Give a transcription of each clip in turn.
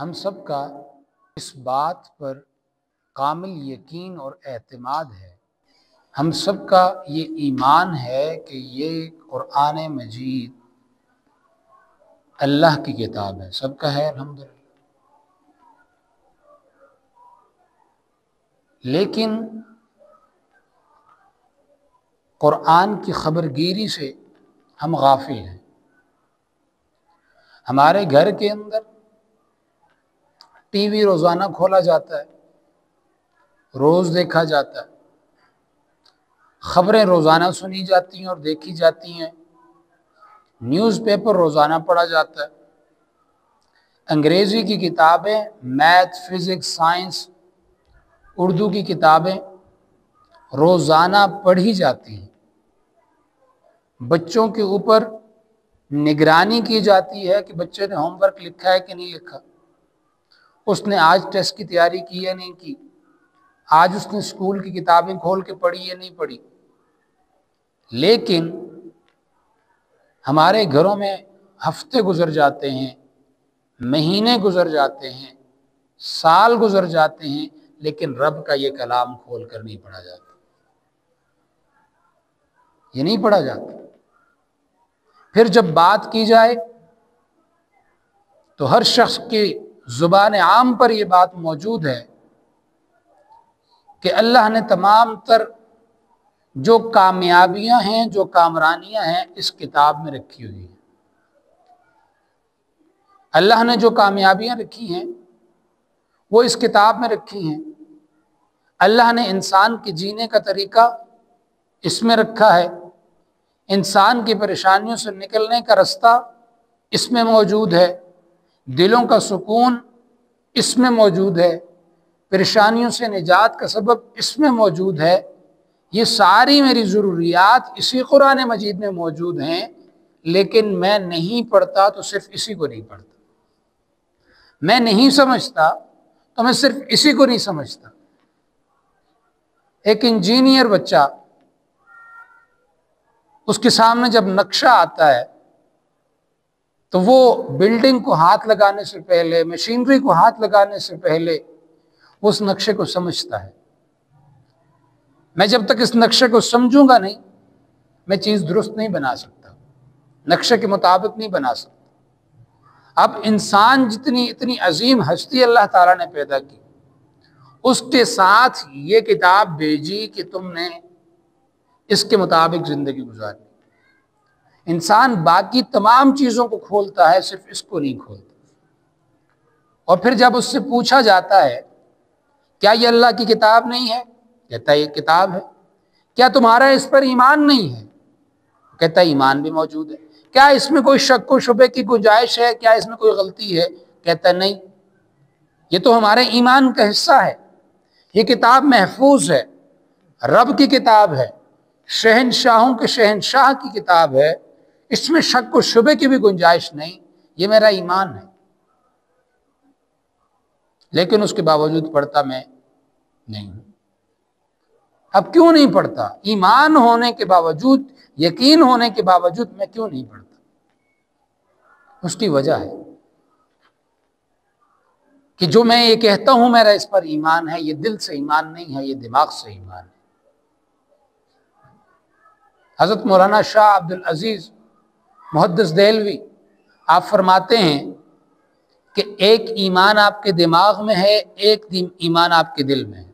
ہم سب کا اس بات پر کامل یقین اور اعتماد ہے، ہم سب کا یہ ایمان ہے کہ یہ قرآن مجید اللہ کی کتاب ہے، سب کا ہے الحمدللہ۔ لیکن قرآن کی خبر گیری سے ہم غافل ہیں۔ ہمارے گھر کے اندر ٹی وی روزانہ کھولا جاتا ہے، روز دیکھا جاتا ہے، خبریں روزانہ سنی جاتی ہیں اور دیکھی جاتی ہیں، نیوز پیپر روزانہ پڑھا جاتا ہے، انگریزی کی کتابیں، میتھ، فزکس، سائنس، اردو کی کتابیں روزانہ پڑھی جاتی ہیں، بچوں کے اوپر نگرانی کی جاتی ہے کہ بچے نے ہوم ورک لکھا ہے کہ نہیں لکھا، اس نے آج ٹیسٹ کی تیاری کی یا نہیں کی، آج اس نے اسکول کی کتابیں کھول کے پڑھی یا نہیں پڑھی۔ لیکن ہمارے گھروں میں ہفتے گزر جاتے ہیں، مہینے گزر جاتے ہیں، سال گزر جاتے ہیں، لیکن رب کا یہ کلام کھول کر نہیں پڑھا جاتا، یہ نہیں پڑھا جاتا۔ پھر جب بات کی جائے تو ہر شخص کی زبان عام پر یہ بات موجود ہے کہ اللہ نے تمام تر جو کامیابیاں ہیں، جو کامرانیاں ہیں، اس کتاب میں رکھی ہوئی ہیں۔ اللہ نے جو کامیابیاں رکھی ہیں وہ اس کتاب میں رکھی ہیں۔ اللہ نے انسان کے جینے کا طریقہ اس میں رکھا ہے، انسان کی پریشانیوں سے نکلنے کا رستہ اس میں موجود ہے، دلوں کا سکون اس میں موجود ہے، پریشانیوں سے نجات کا سبب اس میں موجود ہے۔ یہ ساری میری ضروریات اسی قرآن مجید میں موجود ہیں، لیکن میں نہیں پڑھتا تو صرف اسی کو نہیں پڑھتا، میں نہیں سمجھتا تو میں صرف اسی کو نہیں سمجھتا۔ ایک انجینئر بچہ، اس کے سامنے جب نقشہ آتا ہے تو وہ بلڈنگ کو ہاتھ لگانے سے پہلے، مشینری کو ہاتھ لگانے سے پہلے وہ اس نقشے کو سمجھتا ہے۔ میں جب تک اس نقشے کو سمجھوں گا نہیں، میں چیز درست نہیں بنا سکتا، نقشے کے مطابق نہیں بنا سکتا۔ اب انسان اتنی عظیم ہستی اللہ تعالیٰ نے پیدا کی، اس کے ساتھ یہ کتاب بھیجی کہ تم نے اس کے مطابق زندگی گزاری۔ انسان باقی تمام چیزوں کو کھولتا ہے، صرف اس کو نہیں کھولتا۔ اور پھر جب اس سے پوچھا جاتا ہے کیا یہ اللہ کی کتاب نہیں ہے، کہتا ہے یہ کتاب ہے۔ کیا تمہارا اس پر ایمان نہیں ہے، کہتا ہے ایمان بھی موجود ہے۔ کیا اس میں کوئی شک و شبے کی گنجائش ہے، کیا اس میں کوئی غلطی ہے، کہتا ہے نہیں، یہ تو ہمارے ایمان کا حصہ ہے، یہ کتاب محفوظ ہے، رب کی کتاب ہے، شہنشاہوں کے شہنشاہ کی کتاب ہے، اس میں شک و شبے کی بھی گنجائش نہیں، یہ میرا ایمان ہے۔ لیکن اس کے باوجود پڑھتا میں نہیں ہوں۔ اب کیوں نہیں پڑھتا؟ ایمان ہونے کے باوجود، یقین ہونے کے باوجود میں کیوں نہیں پڑھتا؟ اس کی وجہ ہے کہ جو میں یہ کہتا ہوں میرا اس پر ایمان ہے، یہ دل سے ایمان نہیں ہے، یہ دماغ سے ایمان ہے۔ حضرت مولانا شاہ عبد العزیز محدث دہلوی آپ فرماتے ہیں کہ ایک ایمان آپ کے دماغ میں ہے، ایک ایمان آپ کے دل میں ہے۔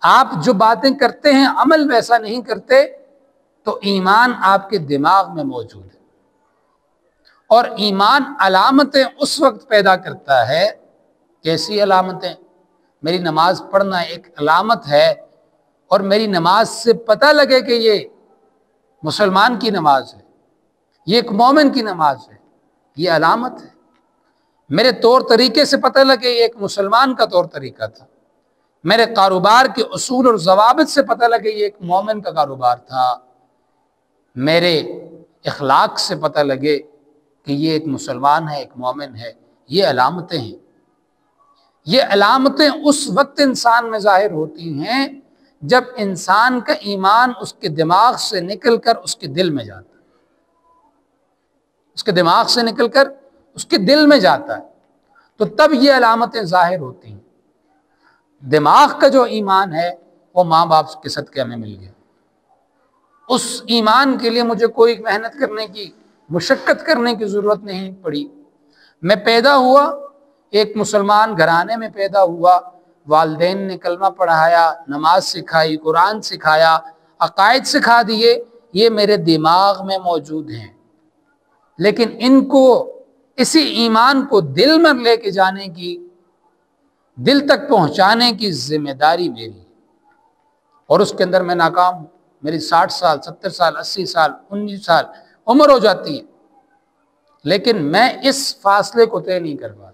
آپ جو باتیں کرتے ہیں، عمل ویسا نہیں کرتے تو ایمان آپ کے دماغ میں موجود ہے۔ اور ایمان علامتیں اس وقت پیدا کرتا ہے، کیسی علامتیں؟ میری نماز پڑھنا ایک علامت ہے، اور میری نماز سے پتہ لگے کہ یہ مسلمان کی نماز ہے، یہ ایک مومن کی نماز ہے، یہ علامت ہے۔ میرے طور طریقے سے پتہ لگے یہ ایک مسلمان کا طور طریقہ تھا، میرے کاروبار کے اصول اور ضوابط سے پتہ لگے یہ ایک مومن کا کاروبار تھا، میرے اخلاق سے پتہ لگے کہ یہ ایک مسلمان ہے، ایک مومن ہے، یہ علامتیں ہیں۔ یہ علامتیں اس وقت انسان میں ظاہر ہوتی ہیں جب انسان کا ایمان اس کے دماغ سے نکل کر اس کے دل میں جاتا ہے، اس کے دماغ سے نکل کر اس کے دل میں جاتا ہے، تو تب یہ علامتیں ظاہر ہوتی ہیں۔ دماغ کا جو ایمان ہے وہ ماں باپ کے صدقے ہمیں مل گیا، اس ایمان کے لیے مجھے کوئی محنت کرنے کی، مشقت کرنے کی ضرورت نہیں پڑی۔ میں پیدا ہوا، ایک مسلمان گھرانے میں پیدا ہوا، والدین نے کلمہ پڑھایا، نماز سکھائی، قرآن سکھایا، عقائد سکھا دیے، یہ میرے دماغ میں موجود ہیں، لیکن ان کو، اسی ایمان کو دل میں لے کے جانے کی، دل تک پہنچانے کی ذمہ داری میری ہے، اور اس کے اندر میں ناکام ہوں۔ میری 60 سال، 70 سال، 80 سال، 19 سال عمر ہو جاتی ہے، لیکن میں اس فاصلے کو طے نہیں کر پاتا،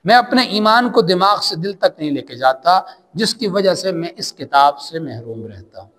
میں اپنے ایمان کو دماغ سے دل تک نہیں لے کے جاتا، جس کی وجہ سے میں اس کتاب سے محروم رہتا ہوں۔